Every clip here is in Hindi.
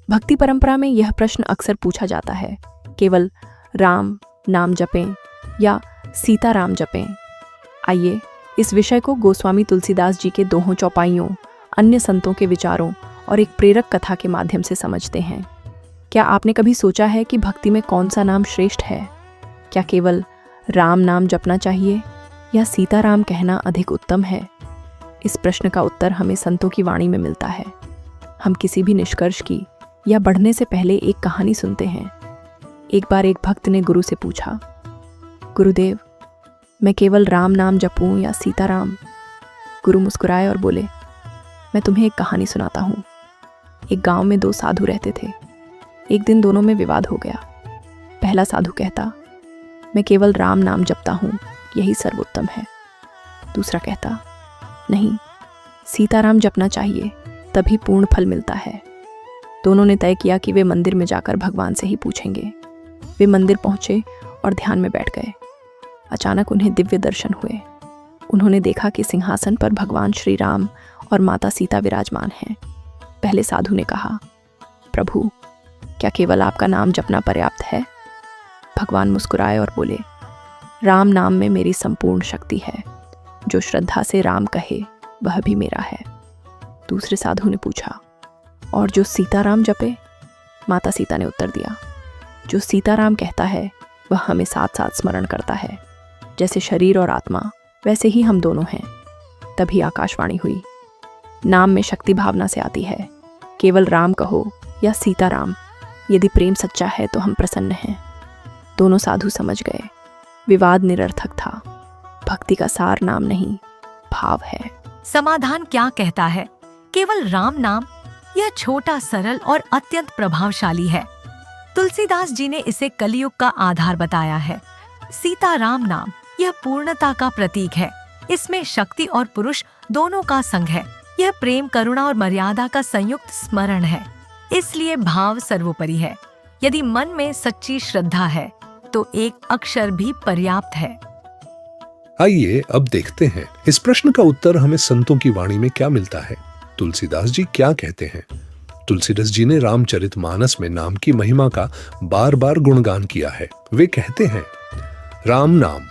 भक्ति परंपरा में यह प्रश्न अक्सर पूछा जाता है, केवल राम नाम जपें या सीता राम जपें। आइए इस विषय को गोस्वामी तुलसीदास जी के दोहों चौपाइयों, अन्य संतों के विचारों और एक प्रेरक कथा के माध्यम से समझते हैं। क्या आपने कभी सोचा है कि भक्ति में कौन सा नाम श्रेष्ठ है? क्या केवल राम नाम जपना चाहिए या सीता राम कहना अधिक उत्तम है? इस प्रश्न का उत्तर हमें संतों की वाणी में मिलता है। हम किसी भी निष्कर्ष की या बढ़ने से पहले एक कहानी सुनते हैं। एक बार एक भक्त ने गुरु से पूछा, गुरुदेव, मैं केवल राम नाम जपूं या सीता राम? गुरु मुस्कुराए और बोले, मैं तुम्हें एक कहानी सुनाता हूँ। एक गांव में दो साधु रहते थे। एक दिन दोनों में विवाद हो गया। पहला साधु कहता, मैं केवल राम नाम जपता हूँ, यही सर्वोत्तम है। दूसरा कहता, नहीं, सीताराम जपना चाहिए, तभी पूर्ण फल मिलता है। दोनों ने तय किया कि वे मंदिर में जाकर भगवान से ही पूछेंगे। वे मंदिर पहुंचे और ध्यान में बैठ गए। अचानक उन्हें दिव्य दर्शन हुए। उन्होंने देखा कि सिंहासन पर भगवान श्री राम और माता सीता विराजमान हैं। पहले साधु ने कहा, प्रभु, क्या केवल आपका नाम जपना पर्याप्त है? भगवान मुस्कुराए और बोले, राम नाम में मेरी संपूर्ण शक्ति है। जो श्रद्धा से राम कहे वह भी मेरा है। दूसरे साधु ने पूछा, और जो सीताराम जपे? माता सीता ने उत्तर दिया, जो सीताराम कहता है वह हमें साथ साथ स्मरण करता है। जैसे शरीर और आत्मा, वैसे ही हम दोनों हैं। तभी आकाशवाणी हुई, नाम में शक्ति भावना से आती है। केवल राम कहो या सीताराम, यदि प्रेम सच्चा है तो हम प्रसन्न हैं। दोनों साधु समझ गए, विवाद निरर्थक था। भक्ति का सार नाम नहीं, भाव है। समाधान क्या कहता है? केवल राम नाम यह छोटा, सरल और अत्यंत प्रभावशाली है। तुलसीदास जी ने इसे कलयुग का आधार बताया है। सीता राम नाम यह पूर्णता का प्रतीक है। इसमें शक्ति और पुरुष दोनों का संग है। यह प्रेम, करुणा और मर्यादा का संयुक्त स्मरण है। इसलिए भाव सर्वोपरि है। यदि मन में सच्ची श्रद्धा है तो एक अक्षर भी पर्याप्त है। आइए अब देखते हैं इस प्रश्न का उत्तर हमें संतों की वाणी में क्या मिलता है। तुलसीदास जी क्या कहते हैं? तुलसीदास जी ने रामचरितमानस में नाम की महिमा का बार बार गुणगान किया है। वे कहते हैं, राम नाम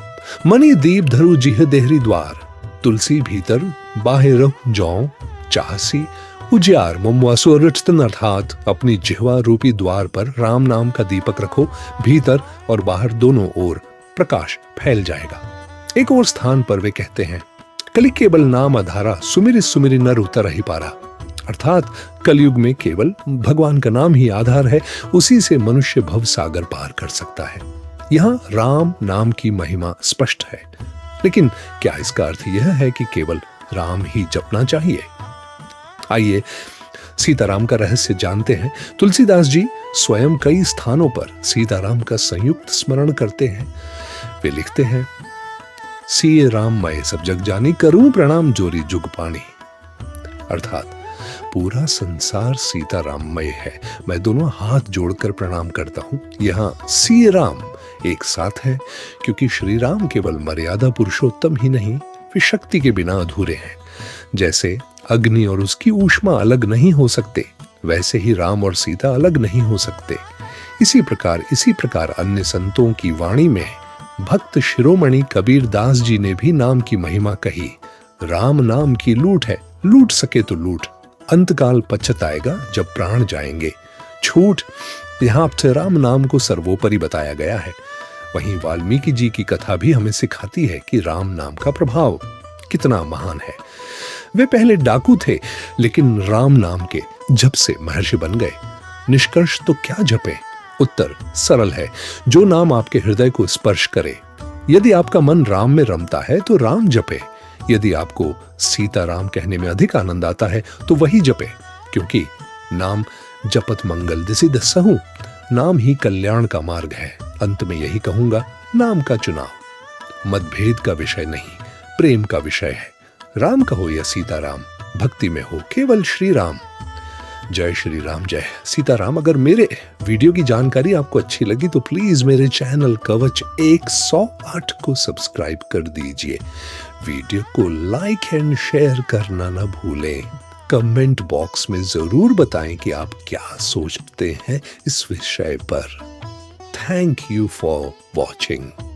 मणि दीप धरु जिह देहरी द्वार, तुलसी भीतर बाहिर जौ चाहसी उजियार ममुआ सुरचतन। अर्थात अपनी जिह्वा रूपी द्वार पर राम नाम का दीपक रखो, भीतर और बाहर दोनों ओर प्रकाश फैल जाएगा। एक और स्थान पर वे कहते हैं, कलि केवल नाम आधारा, सुमिरि सुमिरि नर उतर ही पारा। अर्थात कलयुग में केवल भगवान का नाम ही आधार है, उसी से मनुष्य भव सागर पार कर सकता है। यहाँ राम नाम की महिमा स्पष्ट है, लेकिन क्या इसका अर्थ यह है कि केवल राम ही जपना चाहिए? आइए सीताराम का रहस्य जानते हैं। तुलसीदास जी स्वयं कई स्थानों पर सीताराम का संयुक्त स्मरण करते हैं। वे लिखते हैं, सिए राम मैं सब जग जानी, करूं प्रणाम जोरी जुग पानी। अर्थात पूरा संसार सीताराममय है, मैं दोनों हाथ जोड़कर प्रणाम करता हूं। यहाँ सिए राम एक साथ है, क्योंकि श्री राम केवल मर्यादा पुरुषोत्तम ही नहीं, वे शक्ति के बिना अधूरे हैं। जैसे अग्नि और उसकी ऊष्मा अलग नहीं हो सकते, वैसे ही राम और सीता अलग नहीं हो सकते। इसी प्रकार अन्य संतों की वाणी में भक्त शिरोमणि कबीर दास जी ने भी नाम की महिमा कही। राम नाम की लूट है, लूट सके तो लूट, अंतकाल पछताएगा जब प्राण जाएंगे। छूट, यहाँ से राम नाम को सर्वोपरि बताया गया है। वहीं वाल्मीकि जी की कथा भी हमें सिखाती है कि राम नाम का प्रभाव कितना महान है। वे पहले डाकू थे, लेकिन राम नाम के जप से महर्षि बन गए। निष्कर्ष तो क्या जपे? उत्तर सरल है, जो नाम आपके हृदय को स्पर्श करे। यदि आपका मन राम में रमता है तो राम जपे। यदि आपको सीताराम कहने में अधिक आनंद आता है तो वही जपे, क्योंकि नाम जपत मंगल दिसि दसहु, नाम ही कल्याण का मार्ग है। अंत में यही कहूंगा, नाम का चुनाव मतभेद का विषय नहीं, प्रेम का विषय है। राम कहो या सीताराम, भक्ति में हो केवल श्री राम। जय श्री राम, जय सीताराम। अगर मेरे वीडियो की जानकारी आपको अच्छी लगी तो प्लीज मेरे चैनल कवच 108 को सब्सक्राइब कर दीजिए। वीडियो को लाइक एंड शेयर करना ना भूलें। कमेंट बॉक्स में जरूर बताएं कि आप क्या सोचते हैं इस विषय पर। Thank you for watching.